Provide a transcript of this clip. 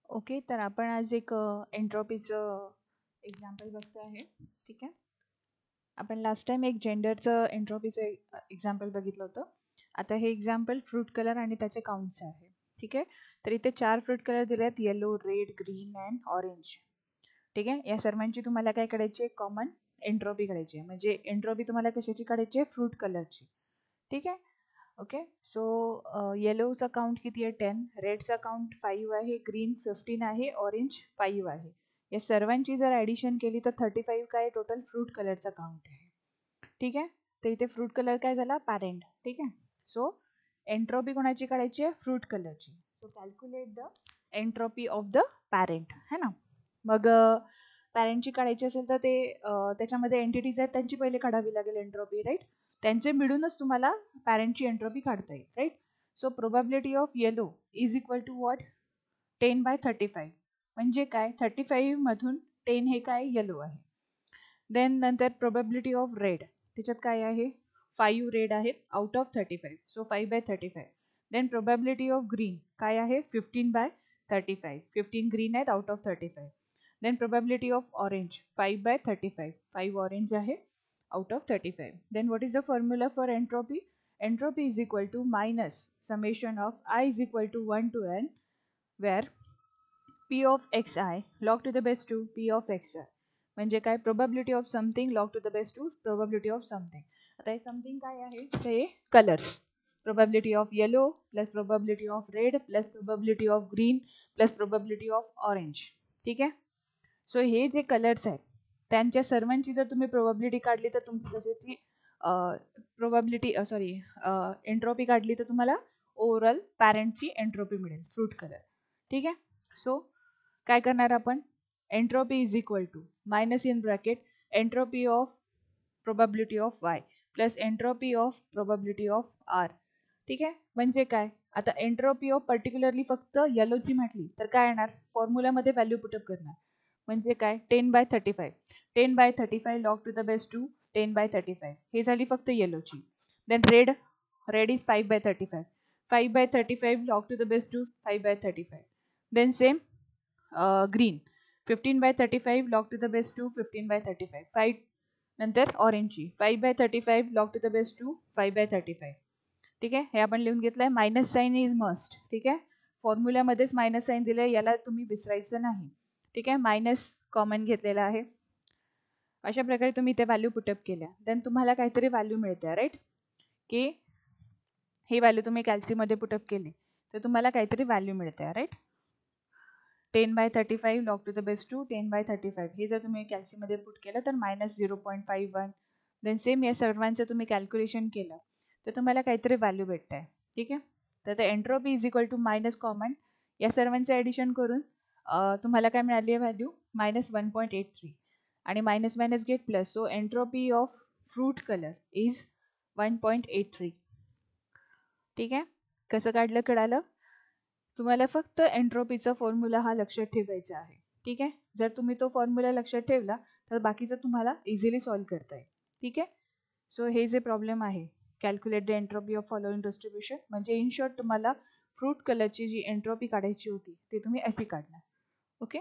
Okay, तर आपण आज एक एंट्रोपीचं एक्झाम्पल बघतो आहे. ठीक आहे. आपण लास्ट टाइम एक जेंडरचं एंट्रोपीचं एक्झाम्पल बघितलं होतं. आता हे एक्झाम्पल फ्रूट कलर आणि त्याचे काउंट्स आहे. ठीक आहे. तर इथे 4 फ्रूट कलर दिले आहेत, yellow, red, green and orange. ठीक आहे. या सर्वांची तुम्हाला काय काढायची आहे? कॉमन एंट्रोपी काढायची आहे. म्हणजे एंट्रोपी तुम्हाला कशाची काढायची आहे? फ्रूट कलरची. ठीक आहे. ओके. सो येलोचा काउंट किती आहे? 10. रेडचा काउंट 5 आहे, ग्रीन 15 आहे, ऑरेंज 5 आहे. या सर्वांची जर ॲडिशन केली तर 35 काय टोटल फ्रूट कलरचा काउंट आहे. ठीक आहे. तर इथे फ्रूट कलर काय झाला? पॅरेंट. ठीक आहे. सो एंट्रोपी कोणाची काढायची आहे? फ्रूट कलरची. So calculate the entropy of the parent, है ना. मग पॅरेंटची काढायची असेल तर ते त्याच्यामध्ये एंटिटीज आहेत त्यांची पहिले काढावी लागेल एंट्रोपी, राईट. त्यांचे मिळूनच तुम्हाला पॅरेंटची एंट्रोपी काढता येईल, right. So probability of yellow is equal to what? 10/35. म्हणजे काय? 35 मधून 10 हे काय? येलो आहे. देन नंतर प्रोबॅबिलिटी ऑफ रेड, त्याच्यात काय आहे? 5 रेड आहेत out of 35. So 5/35. Then probability of green काय आहे? 15/35. 15 ग्रीन आहेत out of 35. Then probability of orange 5/35. 5 orange आहे out of 35. Then what is the formula for entropy? Entropy is equal to minus summation of I is equal to 1 to n, where p of xi log to the base 2 p of xi. म्हणजे काय? Probability of something log to the base 2 probability of something. आता हे something काय आहे? ते colours. Probability of yellow plus probability of red plus probability of green plus probability of orange. ठीक आहे. So हे जे कलर्स आहेत त्यांच्या सर्वांची जर तुम्ही प्रोबॅबिलिटी काढली तर तुमची प्रोबॅबिलिटी एंट्रोपी काढली तर तुम्हाला ओव्हरऑल पॅरेंटची एंट्रोपी मिळेल, फ्रूट कलर. ठीक आहे. सो काय करणार आपण? Entropy is equal to minus in bracket entropy of probability of Y plus entropy of probability of R. ठीक आहे. म्हणजे काय? आता एंट्रोपी ऑफ पर्टिक्युलरली फक्त येलोची म्हटली तर काय येणार? फॉर्म्युलामध्ये व्हॅल्यू पुटअप करणार. म्हणजे काय? 10/35. 10/35 लॉग टू द बेस 2 10/35. हे झाली फक्त येलोची. Then red is 5/35. 5/35 log to the base 2 5/35. Then same green 15/35 log to the base 2 15/35. 5 नंतर ऑरेंजची 5/35 log to the base 2 5/35. ठीक आहे. हे आपण लिहून घेतलंय. Minus sign is must. ठीक आहे. फॉर्म्युल्यामध्येच मायनस साईन दिलंय, याला तुम्ही विसरायचं नाही. ठीक आहे. मायनस कॉमन घेतलेला आहे. अशा प्रकारे तुम्ही इथे व्हॅल्यू पुटअप केल्या. देन तुम्हाला काहीतरी व्हॅल्यू मिळते, राईट. की ही व्हॅल्यू तुम्ही कॅल्सीमध्ये पुटअप केली तर तुम्हाला काहीतरी व्हॅल्यू मिळते, right. 10/35 log to the base 2 10/35. हे जर तुम्ही कॅल्सीमध्ये पुट केलं तर -0.51. देन सेम या सर्वांचं तुम्ही कॅल्क्युलेशन केलं तर तुम्हाला काहीतरी व्हॅल्यू भेटत आहे. ठीक आहे. तर ते entropy is equal to minus common या सर्वांचं ॲडिशन करून तुम्हाला काय मिळाली आहे व्हॅल्यू? -1.83. आणि minus minus gate plus. So entropy of fruit colour is 1.83. ठीक आहे. कसं काढलं कळालं? तुम्हाला फक्त एंट्रोपीचा फॉर्म्युला हा लक्षात ठेवायचा आहे. ठीक आहे. जर तुम्ही तो फॉर्म्युला लक्षात ठेवला तर बाकीचं तुम्हाला इझिली सॉल्व्ह करता येईल. ठीक आहे. सो हे जे प्रॉब्लेम आहे, calculate the entropy of following distribution, म्हणजे इन शॉर्ट तुम्हाला फ्रूट कलरची जी एंट्रोपी काढायची होती ती तुम्ही अशी काढणार. ओके.